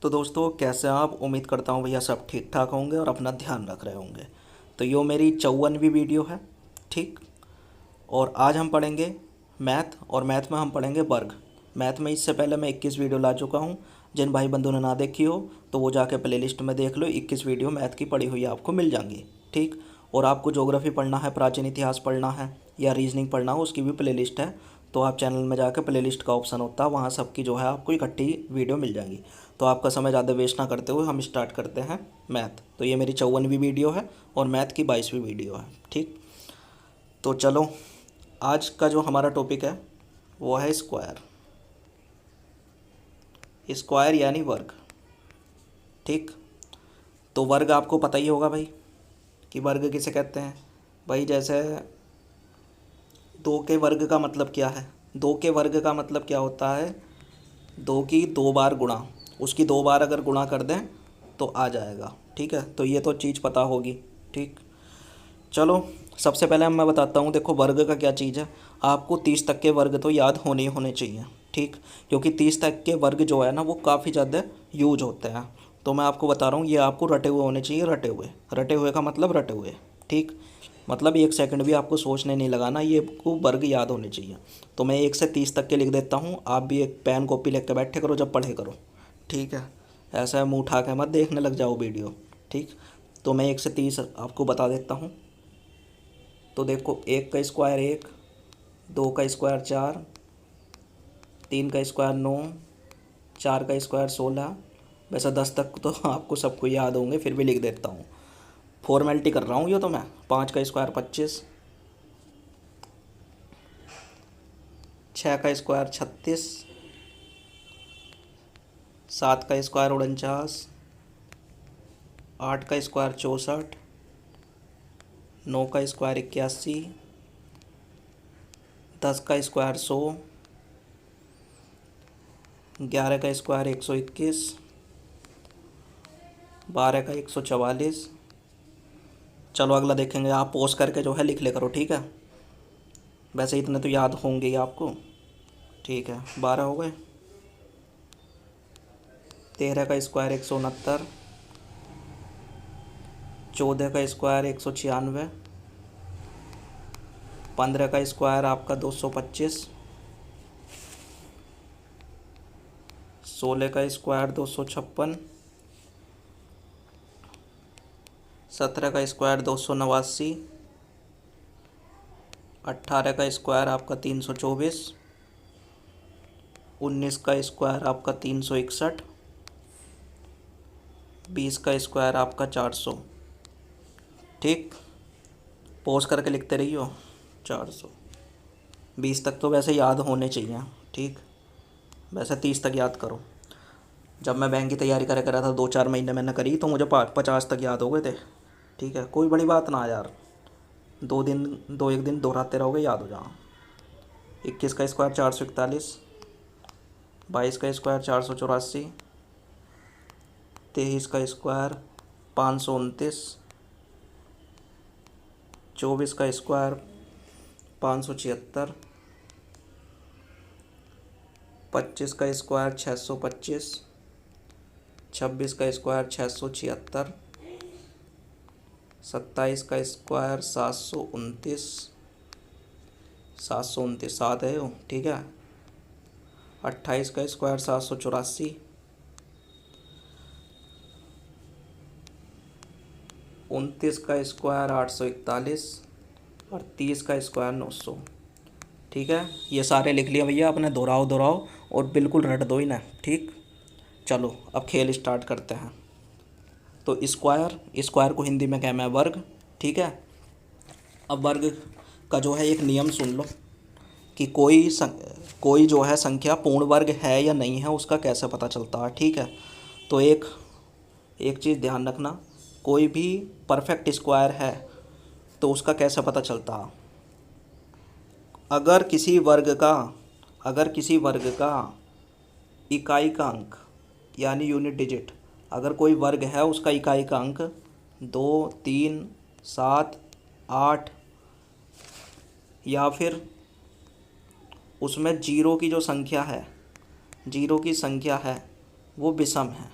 तो दोस्तों कैसे हैं आप। उम्मीद करता हूँ भैया सब ठीक ठाक होंगे और अपना ध्यान रख रहे होंगे। तो यो मेरी 54वीं वीडियो है। ठीक। और आज हम पढ़ेंगे मैथ, और मैथ में हम पढ़ेंगे वर्ग। मैथ में इससे पहले मैं 21 वीडियो ला चुका हूँ। जिन भाई बंधुओं ने ना देखी हो तो वो जाके प्लेलिस्ट में देख लो, 21 वीडियो मैथ की पढ़ी हुई आपको मिल जाएंगी। ठीक। और आपको ज्योग्राफी पढ़ना है, प्राचीन इतिहास पढ़ना है या रीजनिंग पढ़ना हो, उसकी भी प्लेलिस्ट है। तो आप चैनल में जाकर प्लेलिस्ट का ऑप्शन होता है, वहाँ सबकी जो है आपको इकट्ठी वीडियो मिल जाएंगी। तो आपका समय ज़्यादा वेस्ट ना करते हुए हम स्टार्ट करते हैं मैथ। तो ये मेरी 54वीं वीडियो है और मैथ की 22वीं वीडियो है। ठीक। तो चलो, आज का जो हमारा टॉपिक है वो है स्क्वायर। स्क्वायर यानी वर्ग। ठीक। तो वर्ग आपको पता ही होगा भाई कि वर्ग किसे कहते हैं। भाई जैसे दो के वर्ग का मतलब क्या है। दो के वर्ग का मतलब क्या होता है, दो की दो बार गुणा, उसकी दो बार अगर गुणा कर दें तो आ जाएगा। ठीक है, तो ये तो चीज़ पता होगी। ठीक। चलो, सबसे पहले मैं बताता हूँ। देखो वर्ग का क्या चीज़ है, आपको 30 तक के वर्ग तो याद होने ही होने चाहिए। ठीक। क्योंकि 30 तक के वर्ग जो है ना वो काफ़ी ज़्यादा यूज होते हैं। तो मैं आपको बता रहा हूँ, ये आपको रटे हुए होने चाहिए। रटे हुए, रटे हुए का मतलब रटे हुए। ठीक। मतलब 1 सेकंड भी आपको सोचने नहीं लगाना, ये आपको वर्ग याद होने चाहिए। तो मैं 1 से 30 तक के लिख देता हूँ, आप भी एक पेन कॉपी लेकर बैठे करो जब पढ़े करो। ठीक है, ऐसा मुंह उठा के मत देखने लग जाओ वीडियो। ठीक। तो मैं 1 से 30 आपको बता देता हूँ। तो देखो, 1 का स्क्वायर 1, 2 का स्क्वायर 4, 3 का स्क्वायर 9, 4 का स्क्वायर 16। वैसे 10 तक तो आपको सबको याद होंगे, फिर भी लिख देता हूँ, फॉर्मेलिटी कर रहा हूँ ये तो मैं। 5 का स्क्वायर 25, 6 का स्क्वायर 36, 7 का स्क्वायर 49, 8 का स्क्वायर 64, 9 का स्क्वायर 81, 10 का स्क्वायर 100, 11 का स्क्वायर 121, 12 का 144। चलो अगला देखेंगे, आप पॉज करके जो है लिख ले करो। ठीक है, वैसे इतने तो याद होंगे ही आपको। ठीक है, 12 हो गए। 13 का स्क्वायर 169, 14 का स्क्वायर 196, 15 का स्क्वायर आपका 225, 16 का स्क्वायर 256, 17 का स्क्वायर 289, 18 का स्क्वायर आपका 324, 19 का स्क्वायर आपका 361, 20 का स्क्वायर आपका 400। ठीक। पॉज करके लिखते रहिए। 400। 20 तक तो वैसे याद होने चाहिए। ठीक। वैसे 30 तक याद करो। जब मैं बैंक की तैयारी कर रहा था 2-4 महीने मैंने करी तो मुझे 50 तक याद हो गए थे। ठीक है, कोई बड़ी बात ना यार, 2 एक दिन दोहराते रहोगे याद हो जाओ। 21 का स्क्वायर 441, 22 का स्क्वायर 484, 23 का स्क्वायर 529, 24 का स्क्वायर 576, 25 का स्क्वायर 625, 26 का स्क्वायर 676, 27 का स्क्वायर 729, 729 सात है वो। ठीक है। 28 का स्क्वायर 784, 29 का स्क्वायर 841 और 30 का स्क्वायर 900। ठीक है, ये सारे लिख लिया भैया, अपने दोहराओ दोहराओ और बिल्कुल रट दो ही ना। ठीक। चलो अब खेल स्टार्ट करते हैं। तो स्क्वायर, स्क्वायर को हिंदी में कहना है वर्ग। ठीक है। अब वर्ग का जो है एक नियम सुन लो कि कोई जो है संख्या पूर्ण वर्ग है या नहीं है, उसका कैसे पता चलता है। ठीक है। तो एक एक चीज़ ध्यान रखना, कोई भी परफेक्ट स्क्वायर है तो उसका कैसे पता चलता है। अगर किसी वर्ग का इकाई का अंक यानी यूनिट डिजिट, अगर कोई वर्ग है उसका इकाई का अंक 2, 3, 7, 8 या फिर उसमें जीरो की जो संख्या है, जीरो की संख्या है वो विषम है।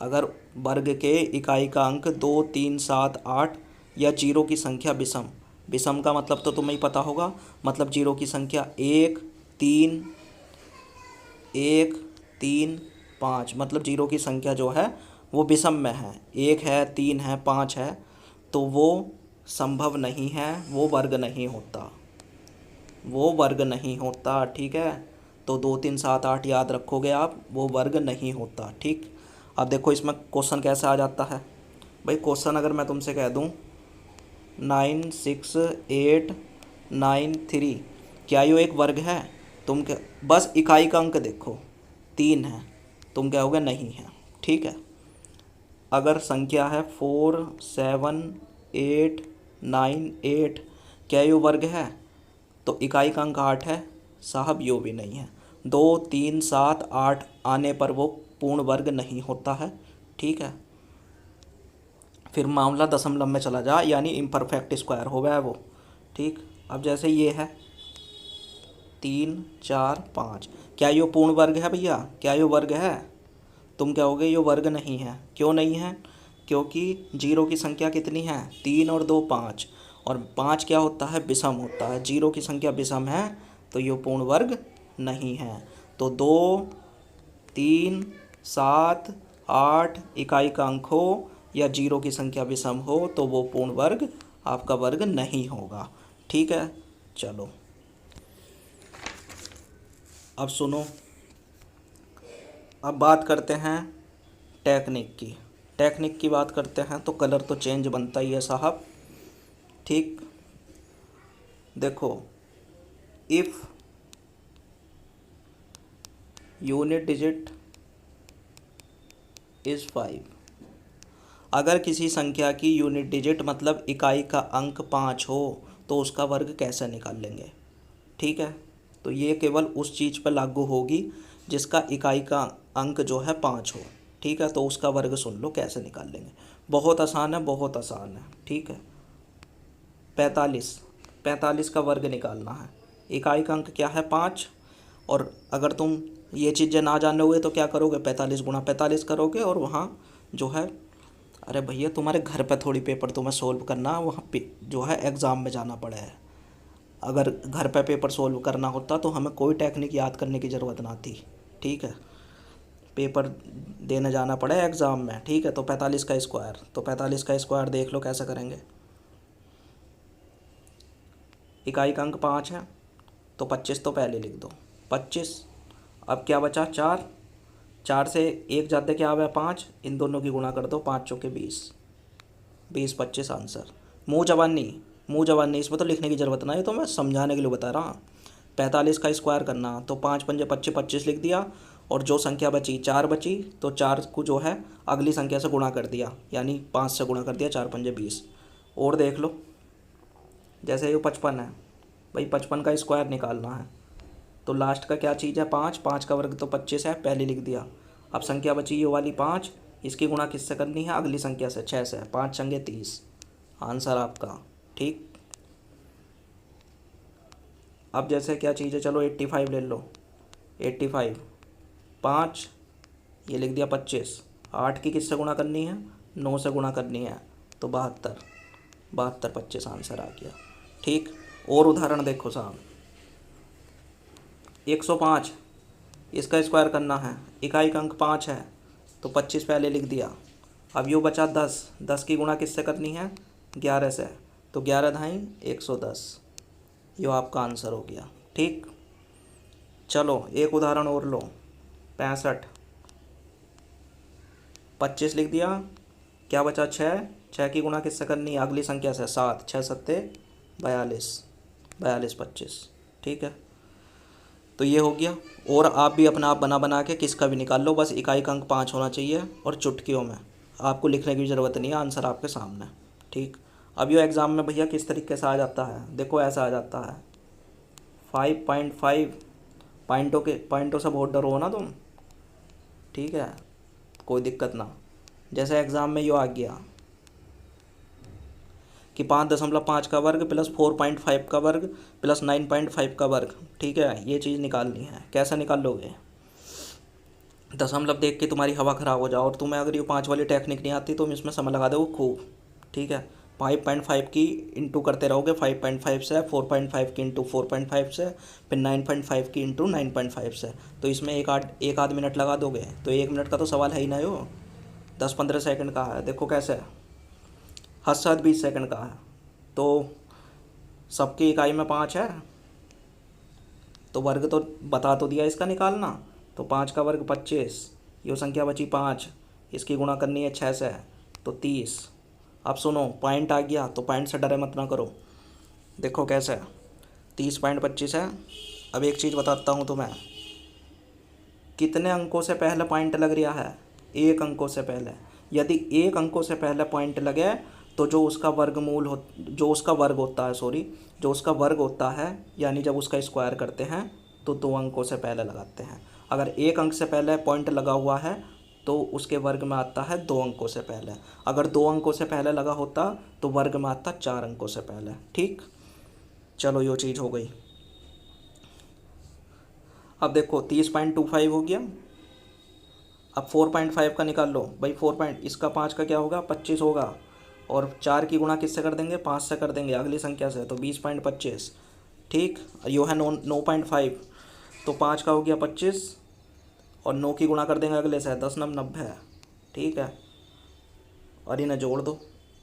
अगर वर्ग के इकाई का अंक 2, 3, 7, 8 या जीरो की संख्या विषम, विषम का मतलब तो तुम्हें ही पता होगा, मतलब जीरो की संख्या 1, 3, 1, 3, 5, मतलब जीरो की संख्या जो है वो विषम में है, 1 है, 3 है, 5 है, तो वो संभव नहीं है, वो वर्ग नहीं होता, वो वर्ग नहीं होता। ठीक है, तो 2, 3, 7, 8 याद रखोगे आप, वो वर्ग नहीं होता। ठीक, अब देखो इसमें क्वेश्चन कैसे आ जाता है भाई। क्वेश्चन अगर मैं तुमसे कह दूं 9, 6, 8, 9, 3, क्या ये एक वर्ग है? तुम क्या, बस इकाई का अंक देखो 3 है, तुम कहोगे नहीं है। ठीक है, अगर संख्या है 4, 7, 8, 9, 8, क्या ये वर्ग है? तो इकाई का अंक 8 है, साहब यो भी नहीं है। 2, 3, 7, 8 आने पर वो पूर्ण वर्ग नहीं होता है। ठीक है, फिर मामला दशमलव में चला जा, यानी इम्परफेक्ट स्क्वायर हो गया है वो। ठीक, अब जैसे ये है 3, 4, 5, क्या ये पूर्ण वर्ग है भैया? क्या ये वर्ग है? तुम कहोगे ये वर्ग नहीं है। क्यों नहीं है? क्योंकि जीरो की संख्या कितनी है? 3 और 2 5, और 5 क्या होता है? विषम होता है। जीरो की संख्या विषम है तो ये पूर्ण वर्ग नहीं है। तो 2, 3, 7, 8 इकाई का अंक हो या जीरो की संख्या विषम हो तो वो पूर्ण वर्ग आपका वर्ग नहीं होगा। ठीक है, चलो अब सुनो, अब बात करते हैं टेक्निक की। टेक्निक की बात करते हैं तो कलर तो चेंज बनता ही है साहब। ठीक, देखो, इफ़ यूनिट डिजिट इज़ 5, अगर किसी संख्या की यूनिट डिजिट मतलब इकाई का अंक 5 हो तो उसका वर्ग कैसे निकाल लेंगे? ठीक है, तो ये केवल उस चीज़ पर लागू होगी जिसका इकाई का अंक जो है 5 हो। ठीक है, तो उसका वर्ग सुन लो कैसे निकाल लेंगे। बहुत आसान है, बहुत आसान है। ठीक है, 45 का वर्ग निकालना है। इकाई का अंक क्या है? 5, और अगर तुम ये चीज़ें ना जानोगे तो क्या करोगे? 45 गुणा 45 करोगे, और वहाँ जो है, अरे भैया तुम्हारे घर पे थोड़ी पेपर तुम्हें सोल्व करना, वहाँ पे जो है एग्ज़ाम में जाना पड़ा है। अगर घर पे पेपर सोल्व करना होता तो हमें कोई टेक्निक याद करने की ज़रूरत ना थी। ठीक है, पेपर देने जाना पड़ा है एग्ज़ाम में। ठीक है, तो 45 का स्क्वायर, तो 45 का स्क्वायर देख लो कैसे करेंगे। इकाई का अंक 5 है तो 25 तो पहले लिख दो, 25। अब क्या बचा? 4, 4 से 1 जाते क्या हुआ? 5, इन दोनों की गुणा कर दो, 5 चौके 20, 20, 25 आंसर। मुँह जबान नहीं, इसमें तो लिखने की ज़रूरत ना है, तो मैं समझाने के लिए बता रहा हूँ। 45 का स्क्वायर करना तो 5 पंजे 25, 25 लिख दिया, और जो संख्या बची 4 बची, तो 4 को जो है अगली संख्या से गुणा कर दिया, यानी 5 से गुणा कर दिया, 4 पंजे 20। और देख लो, जैसे ये 55 है भाई, 55 का स्क्वायर निकालना है तो लास्ट का क्या चीज़ है? 5, 5 का वर्ग तो 25 है, पहले लिख दिया। अब संख्या बची ये वाली 5, इसकी गुणा किससे करनी है? अगली संख्या से, 6 से। 5 संगे 30, आंसर आपका। ठीक, अब जैसे क्या चीज़ है, चलो 85 ले लो। 85, 5, ये लिख दिया 25, 8 की किससे गुणा करनी है? 9 से गुणा करनी है, तो 72, 72, 25 आंसर आ गया। ठीक, और उदाहरण देखो साहब, 105, इसका स्क्वायर करना है। इकाई का अंक 5 है तो 25 पहले लिख दिया। अब यूँ बचा 10, 10 की गुणा किससे करनी है? 11 से, तो 11 ढाई 110, यो आपका आंसर हो गया। ठीक, चलो एक उदाहरण और लो, 65, 25 लिख दिया, क्या बचा? 6, 6 की गुणा किससे करनी है? अगली संख्या से, 7, 6 सत्ते 42, 42, 25। ठीक है, तो ये हो गया। और आप भी अपना आप बना बना के किसका भी निकाल लो, बस इकाई का अंक 5 होना चाहिए, और चुटकियों में, आपको लिखने की ज़रूरत नहीं है, आंसर आपके सामने। ठीक, अब ये एग्ज़ाम में भैया किस तरीके से आ जाता है, देखो ऐसा आ जाता है 5.5, पॉइंटों से बहुत डरो ना तुम। ठीक है, कोई दिक्कत ना, जैसे एग्ज़ाम में यो आ गया कि 5.5 का वर्ग प्लस 4.5 का वर्ग प्लस 9.5 का वर्ग। ठीक है, ये चीज़ निकालनी है, कैसे निकाल लोगे? दशमलव देख के तुम्हारी हवा ख़राब हो जाए और तुम्हें अगर ये 5 वाली टेक्निक नहीं आती तो इसमें समय लगा दो खूब। ठीक है, 5.5 की इंटू करते रहोगे 5.5 से, 4.5 की इंटू 4.5 से, फिर 9.5 की इंटू 9.5 से। तो इसमें एक आध मिनट लगा दोगे तो 1 मिनट का तो सवाल है ही ना यो, 10-15 सेकंड का है। देखो कैसे है, हद से हद 20 सेकंड का है। तो सबकी इकाई में 5 है, तो वर्ग तो बता तो दिया इसका निकालना। तो 5 का वर्ग 25, यो संख्या बची 5, इसकी गुणा करनी है 6 से, तो 30। अब सुनो, पॉइंट आ गया तो पॉइंट से डरे मत ना करो। देखो कैसे है, 30.25 है। अब एक चीज़ बताता हूँ तुम्हें, कितने अंकों से पहले पॉइंट लग रहा है, 1 अंकों से पहले। यदि 1 अंकों से पहले पॉइंट लगे तो जो उसका वर्ग होता है, सॉरी, जो उसका वर्ग होता है, यानी जब उसका स्क्वायर करते हैं तो 2 अंकों से पहले लगाते हैं। अगर 1 अंक से पहले पॉइंट लगा हुआ है तो उसके वर्ग में आता है 2 अंकों से पहले। अगर 2 अंकों से पहले लगा होता तो वर्ग में आता 4 अंकों से पहले। ठीक, चलो यो चीज़ हो गई। अब देखो 30.25 हो गया। अब 4.5 का निकाल लो भाई, इसका 5 का क्या होगा, 25 होगा। और 4 की गुणा किससे कर देंगे, 5 से कर देंगे अगली संख्या से, तो 20.25। ठीक, यो है 9.5, तो 5 का हो गया 25, और 9 की गुणा कर देंगे अगले से, 10×9 = 90। ठीक है, और इन्हें जोड़ दो,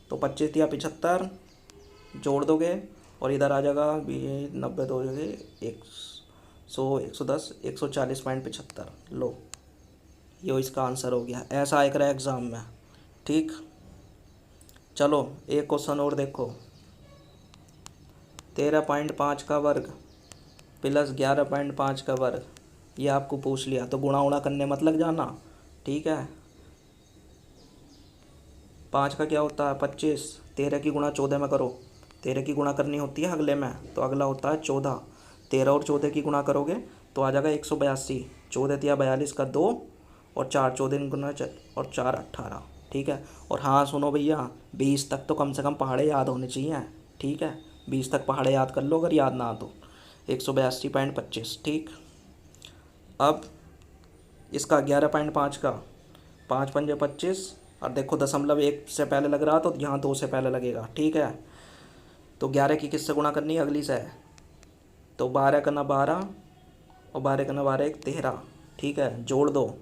तो 25 या 75 जोड़ दोगे और इधर आ जाएगा 90 दो जगह 100, 110, 140.75। लो, यो इसका आंसर हो गया। ऐसा आएगा रहा एग्ज़ाम में। ठीक, चलो एक क्वेश्चन और देखो। 13.5 का वर्ग प्लस 11.5 का वर्ग, ये आपको पूछ लिया तो गुणा उणा करने मत लग जाना। ठीक है, 5 का क्या होता है 25, 13 की गुणा 14 में करो। 13 की गुणा करनी होती है अगले में, तो अगला होता है 14। 13 और 14 की गुणा करोगे तो आ जाएगा 182। 14 या 42 का 2, और 4 14 गुना और 4 18। ठीक है, और हाँ सुनो भैया, 20 तक तो कम से कम पहाड़े याद होने चाहिए। ठीक है, 20 तक पहाड़े याद कर लो अगर याद ना तो। 182.25। ठीक, अब इसका 11.5 का 5×5 = 25, और देखो दशमलव 1 से पहले लग रहा तो यहाँ 2 से पहले लगेगा। ठीक है, तो 11 की किससे गुणा करनी है, अगली से। तो 12 का 12, और 12 का 12 एक 13। ठीक है, जोड़ दो,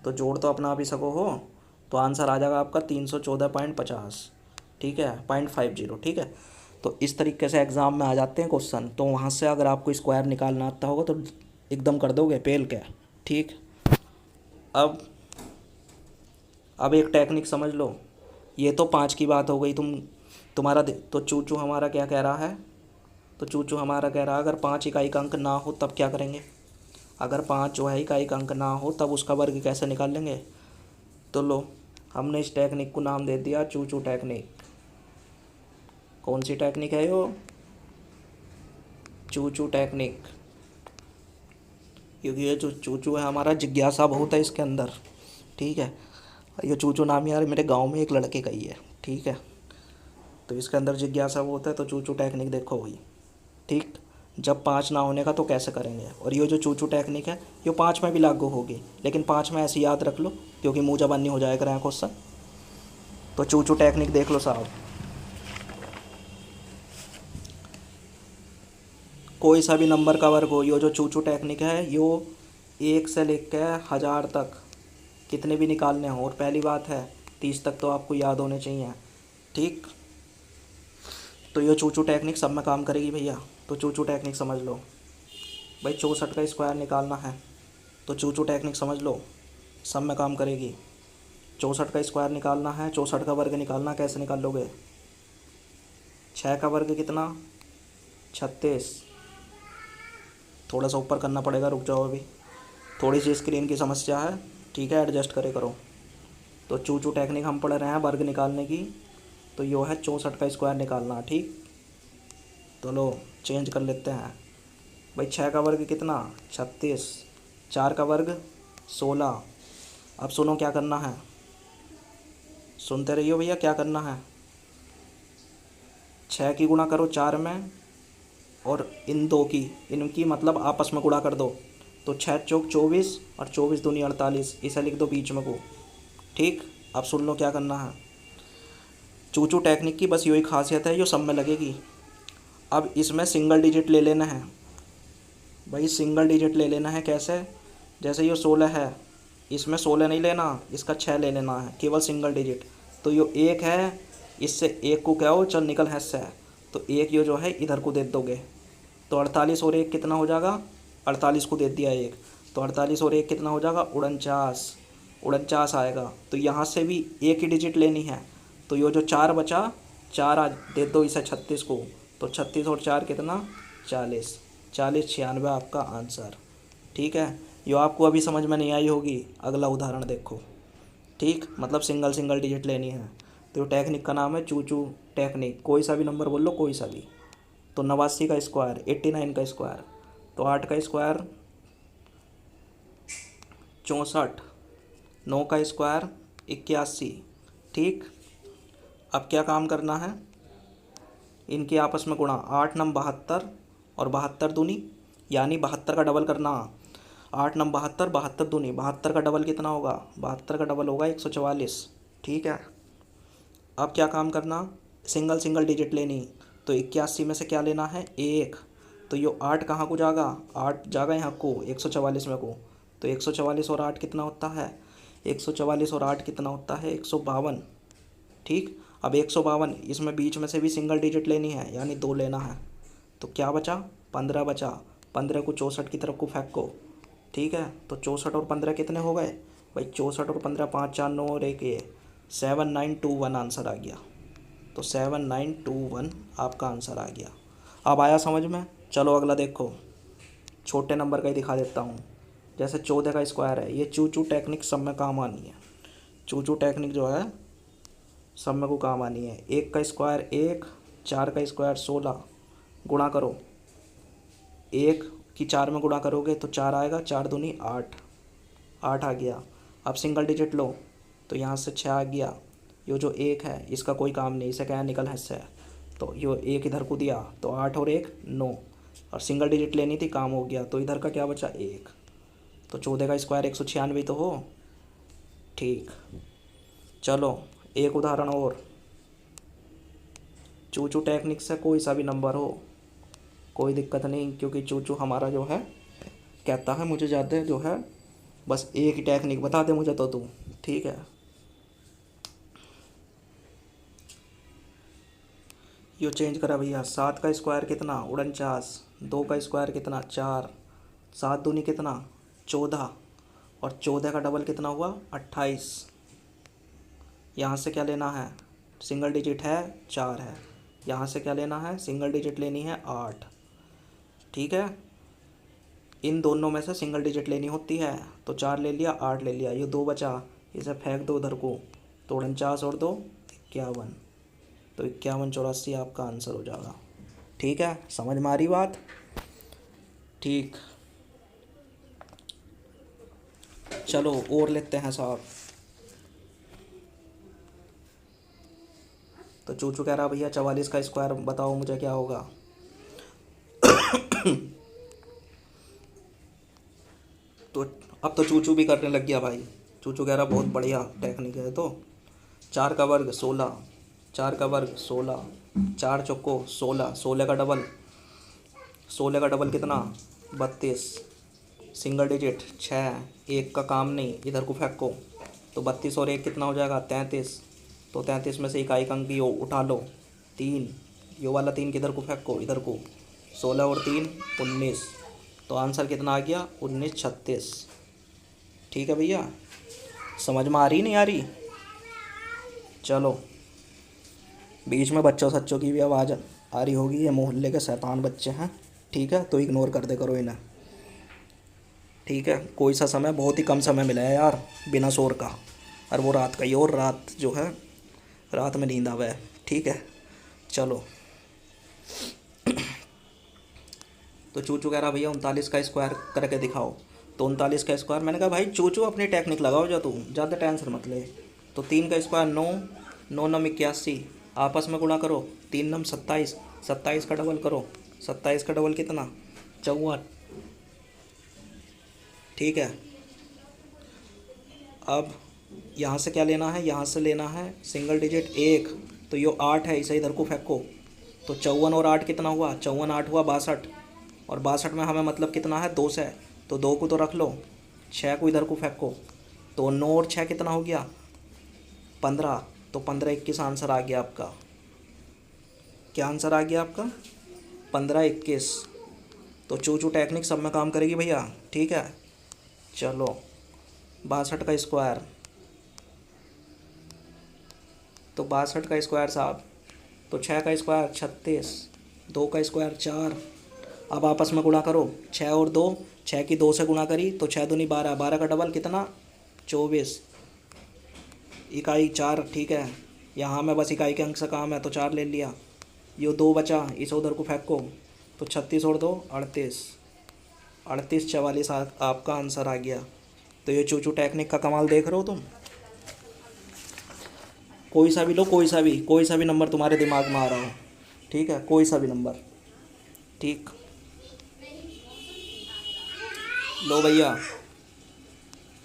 तो जोड़ तो अपना आप ही सको हो, तो आंसर आ जाएगा आपका 314.50। ठीक है, 0.50। ठीक है, तो इस तरीके से एग्ज़ाम में आ जाते हैं क्वेश्चन। तो वहाँ से अगर आपको स्क्वायर निकालना आता होगा तो एकदम कर दोगे पेल के। ठीक, अब एक टेक्निक समझ लो। ये तो 5 की बात हो गई। तुम्हारा तो चूचू हमारा क्या कह रहा है, तो चूचू हमारा कह रहा है अगर 5 इकाई का अंक ना हो तब क्या करेंगे। अगर 5 जो है इकाई का अंक ना हो तब उसका वर्ग कैसे निकाल लेंगे। तो लो, हमने इस टेक्निक को नाम दे दिया चूचू टेक्निक। कौन सी टेक्निक है यो, चूचू टेक्निक। क्योंकि ये जो चूचू है हमारा, जिज्ञासा बहुत है इसके अंदर। ठीक है, ये चूचू नाम यार मेरे गांव में एक लड़के का ही है। ठीक है, तो इसके अंदर जिज्ञासा बहुत है, तो चूचू टेक्निक देखो वही। ठीक, जब 5 ना होने का तो कैसे करेंगे। और ये जो चूचू टेक्निक है ये 5 में भी लागू होगी, लेकिन 5 में ऐसे याद रख लो क्योंकि मुँह जबानी हो जाएगा क्वेश्चन। तो चूचू टेक्निक देख लो साहब। कोई सा भी नंबर का वर्ग हो, यो जो चूचू टेक्निक है यो 1 से लेकर 1000 तक कितने भी निकालने हो। और पहली बात है 30 तक तो आपको याद होने चाहिए। ठीक, तो ये चूचू टेक्निक सब में काम करेगी भैया। तो चूचू टेक्निक समझ लो भाई, 64 का स्क्वायर निकालना है तो चूचू टेक्निक समझ लो, सब में काम करेगी। 64 का स्क्वायर निकालना है, 64 का वर्ग निकालना, कैसे निकालोगे। 6 का वर्ग कितना, 36। थोड़ा सा ऊपर करना पड़ेगा, रुक जाओ अभी, थोड़ी सी स्क्रीन की समस्या है। ठीक है, एडजस्ट करे करो। तो चूचू टेक्निक हम पढ़ रहे हैं वर्ग निकालने की, तो यो है 64 का स्क्वायर निकालना। ठीक, तो लो चेंज कर लेते हैं भाई। 6 का वर्ग कितना, 36। 4 का वर्ग 16। अब सुनो क्या करना है, सुनते रहिए भैया, क्या करना है। 6 की गुणा करो 4 में, और इन 2 की, इनकी मतलब आपस में गुणा कर दो। तो 6 × 4 = 24 और 24 × 2 = 48, इसे लिख दो बीच में को। ठीक, अब सुन लो क्या करना है। चूचू टेक्निक की बस यही खासियत है, जो सब में लगेगी। अब इसमें सिंगल डिजिट ले लेना है भाई, सिंगल डिजिट ले लेना है। कैसे? जैसे ये 16 है, इसमें 16 नहीं लेना, इसका 6 ले लेना है, केवल सिंगल डिजिट। तो ये 1 है, इससे 1 को क्या हो, चल निकल है से, तो 1 ये जो है इधर को दे दोगे, तो 48 और 1 कितना हो जाएगा, 48 को दे दिया 1, तो 48 और 1 कितना हो जाएगा, 49, 49 आएगा। तो यहाँ से भी एक ही डिजिट लेनी है, तो ये जो 4 बचा, 4 आज दे दो इसे 36 को, तो 36 और 4 कितना, 40, 40 96 आपका आंसर। ठीक है, यो आपको अभी समझ में नहीं आई होगी, अगला उदाहरण देखो। ठीक, मतलब सिंगल सिंगल डिजिट लेनी है। तो टेक्निक का नाम है चूचू टेक्निक। कोई सा भी नंबर बोल लो, कोई सा भी। तो 89 का स्क्वायर, 89 का स्क्वायर, तो 8 का स्क्वायर 64, 9 का स्क्वायर 81। ठीक, अब क्या काम करना है, इनके आपस में गुणा, 8 9 72 और 72 दूनी, यानी 72 का डबल करना। 8 9 72, 72 दूनी 72 का डबल कितना होगा, 72 का डबल होगा 144। ठीक है, अब क्या काम करना, सिंगल सिंगल डिजिट लेनी। तो 81 में से क्या लेना है, 1, तो ये 8 कहाँ को जाएगा, 8 जाएगा यहाँ को 144 में को, तो 144 और 8 कितना होता है, 144 और 8 कितना होता है, 152। ठीक, अब 152, इसमें बीच में से भी सिंगल डिजिट लेनी है, यानी 2 लेना है। तो क्या बचा, 15 बचा, 15 को 64 की तरफ को फेंको। ठीक है, तो 64 और 15 कितने हो गए भाई, 64 और 15, 5 4 9 और 1 ये 7921 आंसर आ गया। तो 7921 आपका आंसर आ गया। अब आया समझ में? चलो अगला देखो, छोटे नंबर का ही दिखा देता हूँ। जैसे 14 का स्क्वायर है, ये चूचू टेक्निक सब में काम आनी है। चूचू टेक्निक जो है सब में को काम आनी है। 1 का स्क्वायर 1, 4 का स्क्वायर 16, गुणा करो, 1 की 4 में गुणा करोगे तो 4 आएगा, 4 दूनी 8, 8 आ गया। अब सिंगल डिजिट लो, तो यहाँ से 6 आ गया। ये जो 1 है इसका कोई काम नहीं, इसे क्या निकल है से, तो ये 1 इधर को दिया, तो 8 और 1 9, और सिंगल डिजिट लेनी थी, काम हो गया। तो इधर का क्या बचा, 1। तो 14 का स्क्वायर 196 तो हो। ठीक, चलो एक उदाहरण और। चूचू टेक्निक से कोई सा भी नंबर हो, कोई दिक्कत नहीं, क्योंकि चूचू हमारा जो है कहता है मुझे ज़्यादा जो है बस एक ही टेक्निक बता दे मुझे तो तू। ठीक है, यो चेंज करा भैया। 7 का स्क्वायर कितना, 49, 2 का स्क्वायर कितना, 4, 7 दूनी कितना, 14, और 14 का डबल कितना हुआ, 28। यहाँ से क्या लेना है, सिंगल डिजिट है 4 है, यहाँ से क्या लेना है, सिंगल डिजिट लेनी है 8। ठीक है, इन दोनों में से सिंगल डिजिट लेनी होती है, तो 4 ले लिया, 8 ले लिया, ये 2 बचा, इसे फेंक दो उधर को, तो 49 और 2 51, तो 51 84 आपका आंसर हो जाएगा। ठीक है, समझ में आ रही बात? ठीक, चलो और लेते हैं साहब। तो चूचू कह रहा भैया 44 का स्क्वायर बताओ मुझे क्या होगा। तो अब तो चूचू भी करने लग गया भाई। चूचू कह रहा बहुत बढ़िया टेक्निक है। तो 4 का वर्ग 16, 4 का वर्ग 16, 4 चौको 16, 16 का डबल, 16 का डबल कितना, 32, सिंगल डिजिट 6, 1 का काम नहीं, इधर को फेंको, तो 32 और 1 कितना हो जाएगा, 33, तो 33 में से इकाई अंक यो उठा लो, 3, यो वाला 3 किधर को फेंको, इधर को, 16 और 3 19, तो आंसर कितना आ गया, 1936। ठीक है भैया, समझ में आ रही नहीं आ रही? चलो, बीच में बच्चों सच्चों की भी आवाज़ आ रही होगी, ये मोहल्ले के शैतान बच्चे हैं। ठीक है, तो इग्नोर कर दे करो इन्हें। ठीक है, कोई सा समय, बहुत ही कम समय मिला है यार बिना शोर का, और वो रात का ही, और रात जो है रात में नींद आवे है। ठीक है, चलो। तो चूचू कह रहा भैया 39 का स्क्वायर करके दिखाओ। तो 39 का स्क्वायर, मैंने कहा भाई चूचू अपनी टेक्निक लगाओ, जो तू ज़्यादा टेंशन मत ले। तो 3 का स्क्वायर 9, 9 9 81, आपस में गुणा करो, 3 9 27, 27 का डबल करो, 27 का डबल कितना, 54, ठीक है। अब यहाँ से क्या लेना है, यहाँ से लेना है सिंगल डिजिट 1, तो ये 8 है, इसे इधर को फेंको। तो 54 और 8 कितना हुआ, 54 8 हुआ 62, और 62 में हमें मतलब कितना है, 2 से, तो 2 को तो रख लो, 6 को इधर को फेंको। तो 9 और 6 कितना हो गया, 15, तो 15 21 आंसर आ गया आपका। क्या आंसर आ गया आपका, 15 21। तो चूचू टेक्निक सब में काम करेगी भैया, ठीक है। चलो 62 का स्क्वायर, तो 62 का स्क्वायर साहब, तो 6 का स्क्वायर 36, 2 का स्क्वायर 4। अब आपस में गुणा करो, 6 और 2, 6 की 2 से गुणा करी तो 6 दूनी 12, 12 का डबल कितना 24, इकाई 4, ठीक है। यहाँ में बस इकाई के अंक से काम है तो 4 ले लिया। ये 2 बचा, इसे उधर को फेंको, तो 36 और 2 38, 38 44 आपका आंसर आ गया। तो ये चूचू टेक्निक का कमाल देख रहे हो तुम। कोई सा भी लो, कोई सा भी नंबर तुम्हारे दिमाग में आ रहा हो, ठीक है, कोई सा भी नंबर, ठीक। लो भैया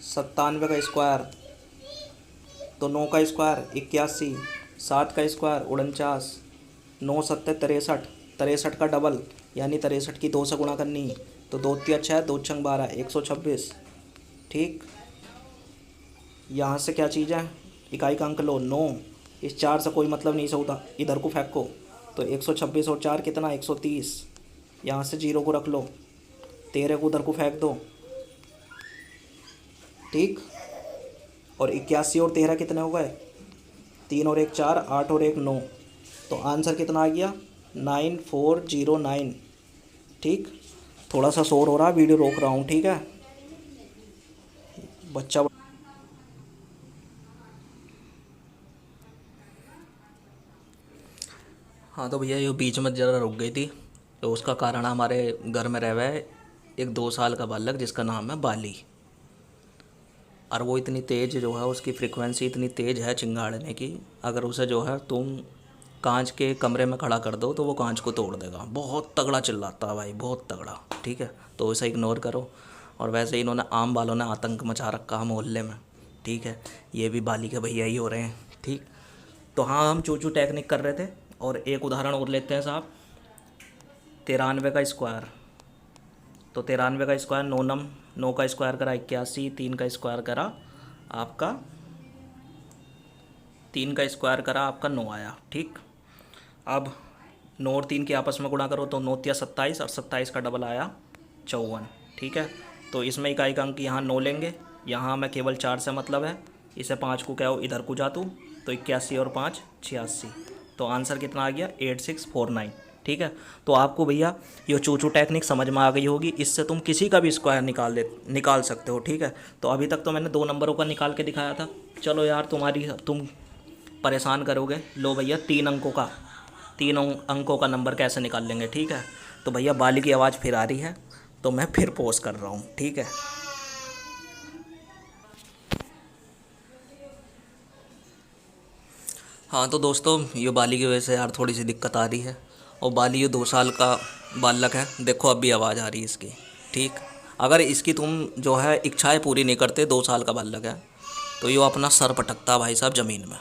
97 का स्क्वायर, तो 9 का स्क्वायर 81, 7 का स्क्वायर 49, 9 7 63, 63 का डबल यानी 63 की 2 से गुणा करनी, तो 2 3 6 2 6 12 126, ठीक। यहाँ से क्या चीज़ है, इकाई का अंक लो 9, इस 4 से कोई मतलब नहीं होता, इधर को फेंको, तो 126 और 4 कितना 130, यहाँ से 0 को रख लो, 13 को उधर को फेंक दो, ठीक। और 81 और 13 कितने हो गए, 3 और 1 4, 8 और 1 9, तो आंसर कितना आ गया 9409, ठीक। थोड़ा सा शोर हो रहा है, वीडियो रोक रहा हूँ, ठीक है बच्चा। हाँ तो भैया ये बीच में ज़रा रुक गई थी, तो उसका कारण हमारे घर में रह हुआ है एक 2 साल का बालक जिसका नाम है बाली। और वो इतनी तेज़ जो है, उसकी फ्रीक्वेंसी इतनी तेज़ है चिंगाड़ने की, अगर उसे जो है तुम कांच के कमरे में खड़ा कर दो तो वो कांच को तोड़ देगा। बहुत तगड़ा चिल्लाता है भाई, बहुत तगड़ा, ठीक है। तो उसे इग्नोर करो। और वैसे इन्होंने आम वालों ने आतंक मचा रखा है मोहल्ले में, ठीक है। ये भी बाली के भैया ही हो रहे हैं, ठीक। तो हाँ, हम चूचू टेक्निक कर रहे थे। और एक उदाहरण और लेते हैं साहब, 93 का स्क्वायर, तो 93 का स्क्वायर 9 नम, 9 का स्क्वायर करा 81, 3 का स्क्वायर करा आपका 3 का स्क्वायर करा आपका 9 आया, ठीक। अब 9 और 3 के आपस में गुणा करो तो 9 तिया 27, और 27 का डबल आया 54, ठीक है। तो इसमें इकाई का अंक यहाँ 9 लेंगे, यहाँ हमें केवल 4 से मतलब है, इसे 5 को क्या हो इधर को जा तू, तो 81 और 5 86, तो आंसर कितना आ गया 8649, ठीक है। तो आपको भैया ये चूचू टेक्निक समझ में आ गई होगी, इससे तुम किसी का भी स्क्वायर निकाल सकते हो, ठीक है। तो अभी तक तो मैंने 2 नंबरों का निकाल के दिखाया था। चलो यार तुम परेशान करोगे, लो भैया 3 अंकों का नंबर कैसे निकाल लेंगे, ठीक है। तो भैया बाली की आवाज़ फिर आ रही है, तो मैं फिर पोस्ट कर रहा हूँ, ठीक है। हाँ तो दोस्तों, ये बाली की वजह से यार थोड़ी सी दिक्कत आ रही है। और बाली ये 2 साल का बालक है, देखो अब भी आवाज़ आ रही है इसकी, ठीक। अगर इसकी तुम जो है इच्छाएं पूरी नहीं करते, 2 साल का बालक है, तो ये अपना सर पटकता भाई साहब ज़मीन में,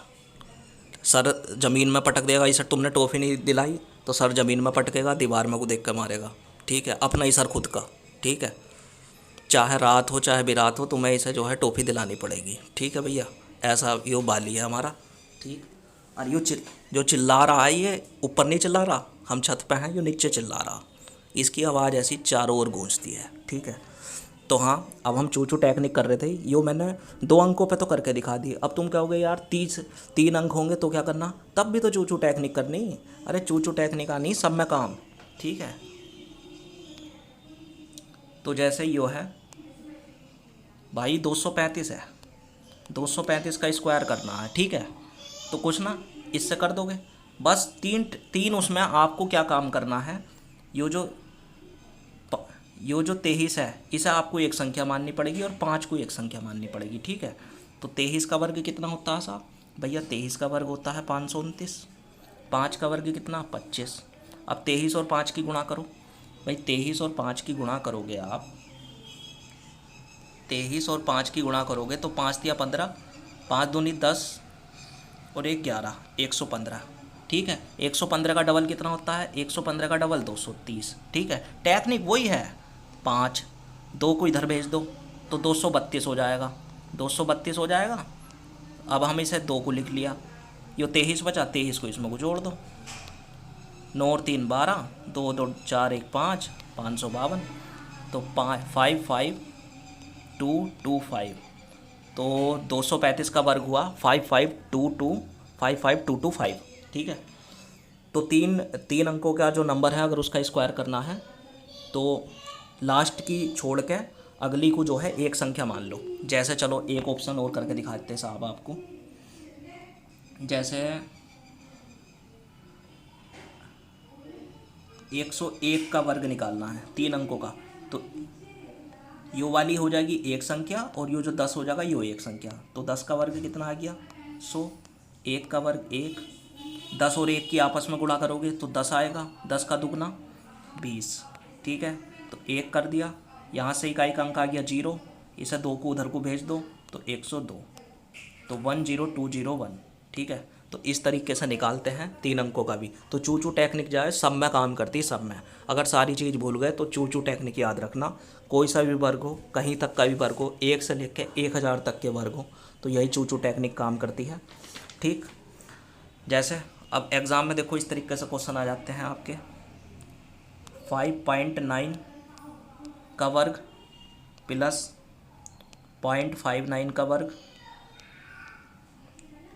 सर ज़मीन में पटक देगा। इसे तुमने टॉफ़ी नहीं दिलाई तो सर ज़मीन में पटकेगा, दीवार में को देख कर मारेगा, ठीक है। अपना ही सर खुद का, ठीक है। चाहे रात हो चाहे बिरात हो, तुम्हें इसे जो है टॉफ़ी दिलानी पड़ेगी, ठीक है भैया। ऐसा यो बाली है हमारा, ठीक। और जो चिल्ला रहा है, ये ऊपर नहीं चिल्ला रहा, हम छत पे हैं, ये नीचे चिल्ला रहा, इसकी आवाज़ ऐसी चारों ओर गूंजती है, ठीक है। तो हाँ, अब हम चूचू टेक्निक कर रहे थे, यो मैंने 2 अंकों पे तो करके दिखा दी। अब तुम कहोगे यार 3 अंक होंगे तो क्या करना, तब भी तो चूचू टेक्निक करनी। अरे चूचू टेक्निक आनी सब में काम, ठीक है। तो जैसे यो है भाई 235 है, 235 का स्क्वायर करना है, ठीक है। तो कुछ ना इससे कर दोगे, बस तीन उसमें आपको क्या काम करना है, यो जो 23 है इसे आपको एक संख्या माननी पड़ेगी और 5 को एक संख्या माननी पड़ेगी, ठीक है। तो 23 का वर्ग कितना होता है साहब, भैया 23 का वर्ग होता है 529, 5 का वर्ग कितना 25। अब 23 और 5 की गुणा करो भाई, 23 और 5 की गुणा करोगे आप 23 और 5 की गुणा करोगे तो 5 दिया 15, 5 दूनी 10 और 1 11, 115। ठीक है, 115 का डबल कितना होता है? 115 का डबल 230। ठीक है, टेक्निक वही है। 5 2 को इधर भेज दो तो 232 हो जाएगा, 232 हो जाएगा। अब हम इसे 2 को लिख लिया, ये 23 बचा, 23 को इसमें को जोड़ दो। 9 और 3 12, 2 2 4 1 5, 552। तो 55225, तो 235 का वर्ग हुआ 5522 ठीक है। तो तीन तीन अंकों का जो नंबर है अगर उसका स्क्वायर करना है तो लास्ट की छोड़ के अगली को जो है एक संख्या मान लो। जैसे चलो एक ऑप्शन और करके दिखाते हैं साहब आपको। जैसे 101 का वर्ग निकालना है 3 अंकों का, तो यो वाली हो जाएगी एक संख्या और यो जो 10 हो जाएगा यो एक संख्या। तो 10 का वर्ग कितना आ गया? 100। 1 का वर्ग 1, 10 और 1 की आपस में गुणा करोगे तो 10 आएगा, 10 का दुगना 20। ठीक है, तो 1 कर दिया, यहाँ से इकाई का अंक आ गया 0, इसे 2 को उधर को भेज दो तो 102, तो 10201। ठीक है, तो इस तरीके से निकालते हैं 3 अंकों का भी। तो चूचू टेक्निक जो है सब में काम करती है, सब में। अगर सारी चीज़ भूल गए तो चूचू टेक्निक याद रखना। कोई सा भी वर्ग हो, कहीं तक का भी वर्ग हो, 1 से लेकर 1000 तक के वर्ग हो, तो यही चूचू टेक्निक काम करती है। ठीक, जैसे अब एग्ज़ाम में देखो इस तरीके से क्वेश्चन आ जाते हैं आपके। 5.9 का वर्ग प्लस 0.59 का वर्ग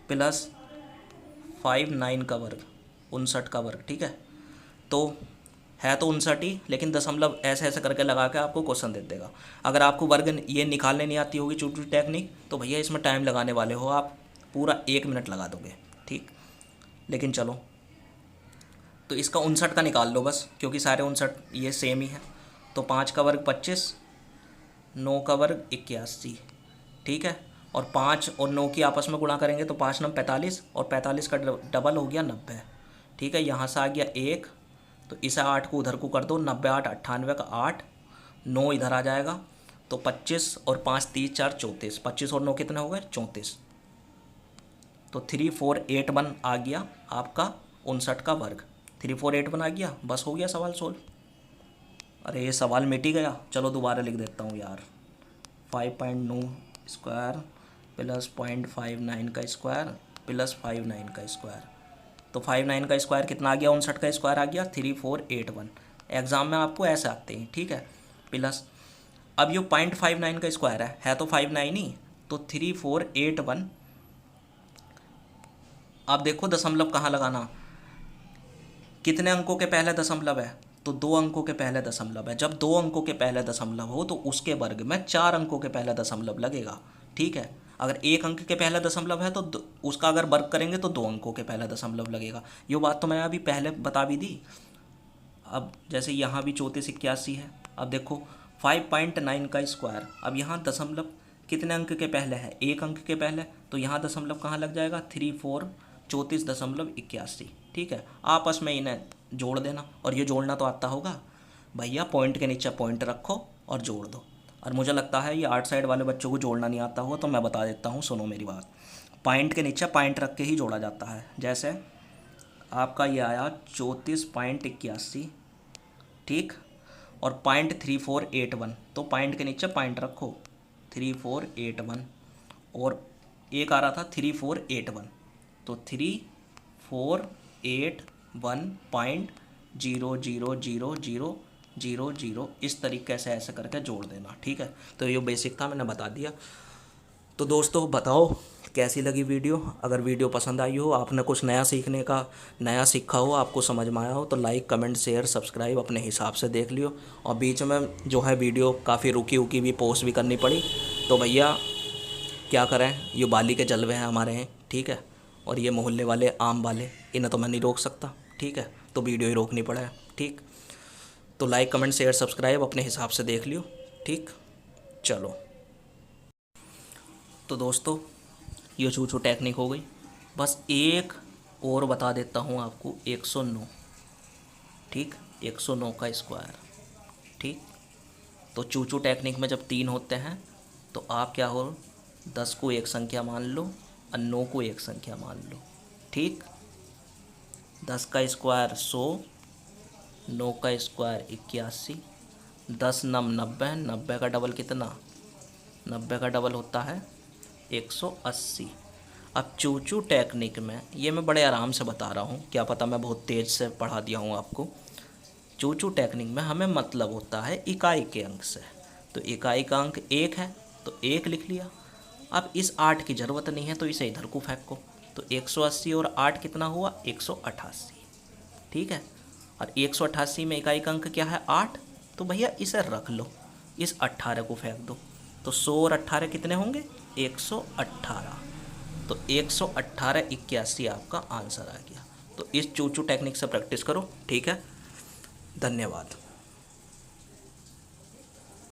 प्लस 59 का वर्ग, 59 का वर्ग। ठीक है, तो है तो 59 ही, लेकिन दशमलव ऐसे ऐसे करके लगा के आपको क्वेश्चन दे देगा। अगर आपको वर्ग ये निकालने नहीं आती होगी चूचू टेक्निक, तो भैया इसमें टाइम लगाने वाले हो आप, पूरा 1 मिनट लगा दोगे। ठीक, लेकिन चलो, तो इसका 59 का निकाल लो बस, क्योंकि सारे 59 ये सेम ही है। तो 5 का वर्ग 25, 9 का वर्ग 81। ठीक है, और 5 और 9 की आपस में गुणा करेंगे तो 5 9 45, और 45 का डबल हो गया 90। ठीक है, यहाँ से आ गया 1, तो इसे 8 को उधर को कर दो, 90 8 98 का 8, 9 इधर आ जाएगा, तो 25 और 5 30 4 34, 25 और 9 कितने हो गए? 34। तो 3481 आ गया आपका 59 का वर्ग। 3481 आ गया, बस हो गया सवाल सोल्व। अरे ये सवाल मिट ही गया। चलो दोबारा लिख देता हूँ यार। 5.9 स्क्वायर प्लस 0.59 का स्क्वायर प्लस 59 का स्क्वायर। तो 59 का स्क्वायर कितना आ गया? 59 का स्क्वायर आ गया 3481। एग्ज़ाम में आपको ऐसे आते हैं। ठीक है, प्लस अब ये 0.59 का स्क्वायर है तो 59 ही, तो 3481। अब देखो दशमलव कहाँ लगाना, कितने अंकों के पहले दशमलव है? तो 2 अंकों के पहले दशमलव है। जब 2 अंकों के पहले दशमलव हो तो उसके वर्ग में 4 अंकों के पहले दशमलव लगेगा। ठीक है, अगर 1 अंक के पहले दशमलव है तो उसका अगर वर्ग करेंगे तो 2 अंकों के पहले दशमलव लगेगा। ये बात तो मैं अभी पहले बता भी दी। अब जैसे यहाँ भी 3481 है। अब देखो 5.9 का स्क्वायर, अब यहाँ दशमलव कितने अंक के पहले है? 1 अंक के पहले, तो यहाँ दशमलव कहाँ लग जाएगा? 3481। ठीक है, आपस में इन्हें जोड़ देना, और ये जोड़ना तो आता होगा भैया, पॉइंट के नीचे पॉइंट रखो और जोड़ दो। और मुझे लगता है ये 8 साइड वाले बच्चों को जोड़ना नहीं आता होगा, तो मैं बता देता हूँ, सुनो मेरी बात। पॉइंट के नीचे पॉइंट रख के ही जोड़ा जाता है। जैसे आपका ये आया 34.81। ठीक, और 0.3481, तो पॉइंट के नीचे पॉइंट रखो 3481, और एक आ रहा था 3481, तो 3481.000000 इस तरीके से ऐसे करके जोड़ देना। ठीक है, तो ये बेसिक था, मैंने बता दिया। तो दोस्तों बताओ कैसी लगी वीडियो। अगर वीडियो पसंद आई हो, आपने कुछ नया सीखने का, नया सीखा हो, आपको समझ में आया हो, तो लाइक कमेंट शेयर सब्सक्राइब अपने हिसाब से देख लियो। और बीच में जो है वीडियो काफ़ी रुकी हुकी भी पोस्ट भी करनी पड़ी, तो भैया क्या करें, ये बाली के जलवे हैं हमारे हैं। ठीक है, और ये मोहल्ले वाले आम वाले, इन्हें तो मैं नहीं रोक सकता। ठीक है, तो वीडियो ही रोकनी पड़े। ठीक, तो लाइक कमेंट शेयर सब्सक्राइब अपने हिसाब से देख लियो। ठीक, चलो। तो दोस्तों ये चूचू टेक्निक हो गई। बस एक और बता देता हूँ आपको, 109। ठीक, 109 का स्क्वायर। ठीक, तो चूचू टेक्निक में जब 3 होते हैं तो आप क्या हो, 10 को एक संख्या मान लो और 9 को एक संख्या मान लो। ठीक, 10 का स्क्वायर 100, 9 का स्क्वायर 81, 10 नम 90, 90 का डबल कितना, 90 का डबल होता है 180। अब चूचू टेक्निक में, ये मैं बड़े आराम से बता रहा हूँ, क्या पता मैं बहुत तेज़ से पढ़ा दिया हूँ आपको। चूचू टेक्निक में हमें मतलब होता है इकाई के अंक से। तो इकाई का अंक 1 है तो 1 लिख लिया। अब इस 8 की ज़रूरत नहीं है तो इसे इधर को फेंको। तो 180 और 8 कितना हुआ, 188। ठीक है, और 188 में इकाई का अंक क्या है, 8। तो भैया इसे रख लो, इस 18 को फेंक दो। तो 100 और 18 कितने होंगे, 118। तो 118 81 आपका आंसर आ गया। तो इस चूचू टेक्निक से प्रैक्टिस करो। ठीक है, धन्यवाद।